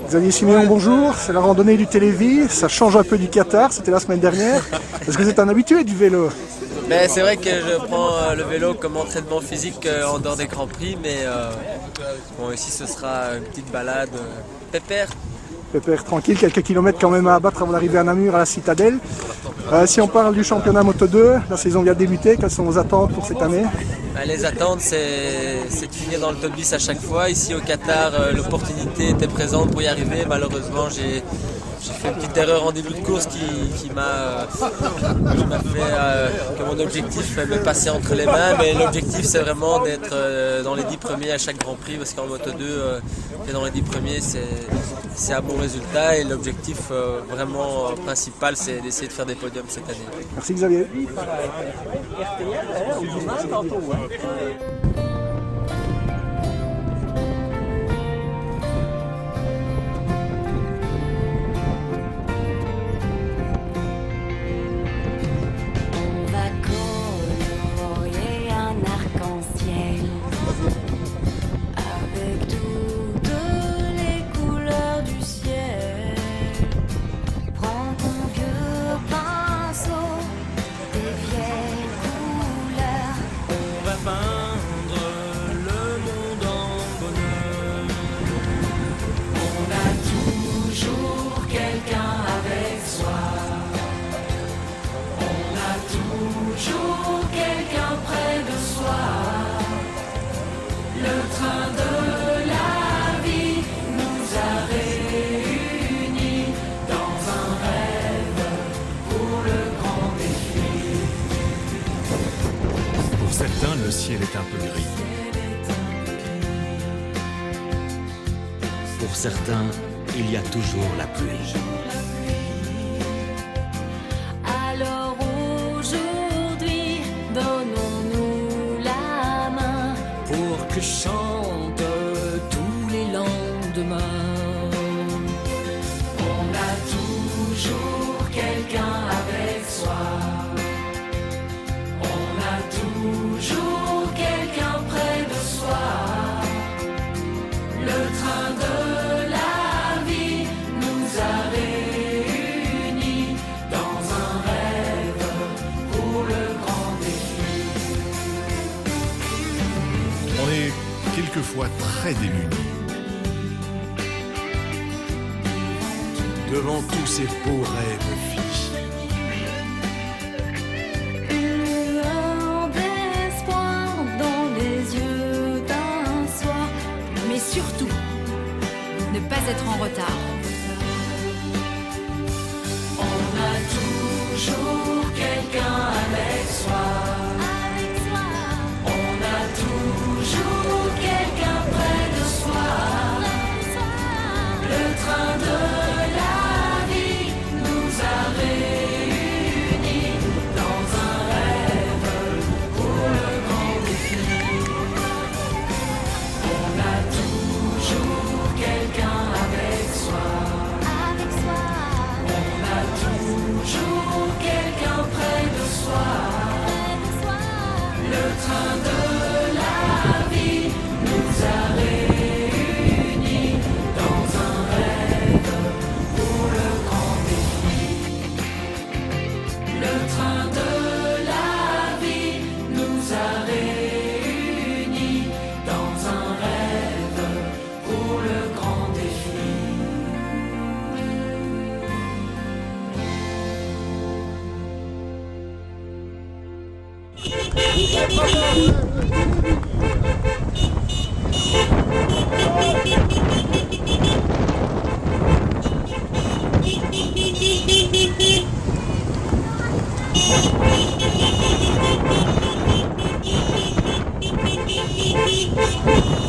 Xavier Siméon, bonjour. C'est la randonnée du Télévis. Ça change un peu du Qatar, c'était la semaine dernière. Est-ce que vous êtes un habitué du vélo? Ben, c'est vrai que je prends le vélo comme entraînement physique en dehors des Grands Prix, mais bon, ici ce sera une petite balade pépère. Pépère, tranquille, quelques kilomètres quand même à abattre avant d'arriver à Namur, à la Citadelle. Si on parle du championnat Moto 2, la saison vient de débuter. Quelles sont vos attentes pour cette année? Ben, les attentes, c'est de finir dans le top 10 à chaque fois. Ici au Qatar, l'opportunité était présente pour y arriver. Malheureusement, j'ai fait une petite erreur en début de course qui m'a fait que mon objectif m'est passé entre les mains. Mais l'objectif, c'est vraiment d'être dans les 10 premiers à chaque Grand Prix, parce qu'en Moto 2, être dans les 10 premiers, c'est un bon résultat. Et l'objectif vraiment principal, c'est d'essayer de faire des podiums cette année. Merci Xavier. Pour certains, le ciel est un peu gris. Pour certains, il y a toujours la pluie. Alors aujourd'hui, donnons-nous la main pour que chantent tous les lendemains. On a toujours quelqu'un avec soi. On a toujours quelqu'un près de soi. Le train de la vie nous a réunis dans un rêve pour le grand défi. On est quelquefois très démunis. Devant tous ces beaux rêves fichus. Une lueur d'espoir dans les yeux d'un soir, Mais surtout, ne pas être en retard. on a toujours quelqu'un avec soi. On a toujours quelqu'un près de soi. Le train de la vie nous a réunis dans un rêve pour le grand défi. On a toujours quelqu'un avec soi. On a toujours quelqu'un près de soi. Le train de la vie nous a réunis dans un rêve pour le grand défi. Le train de la vie nous a réunis dans un rêve pour le grand défi. Thank you.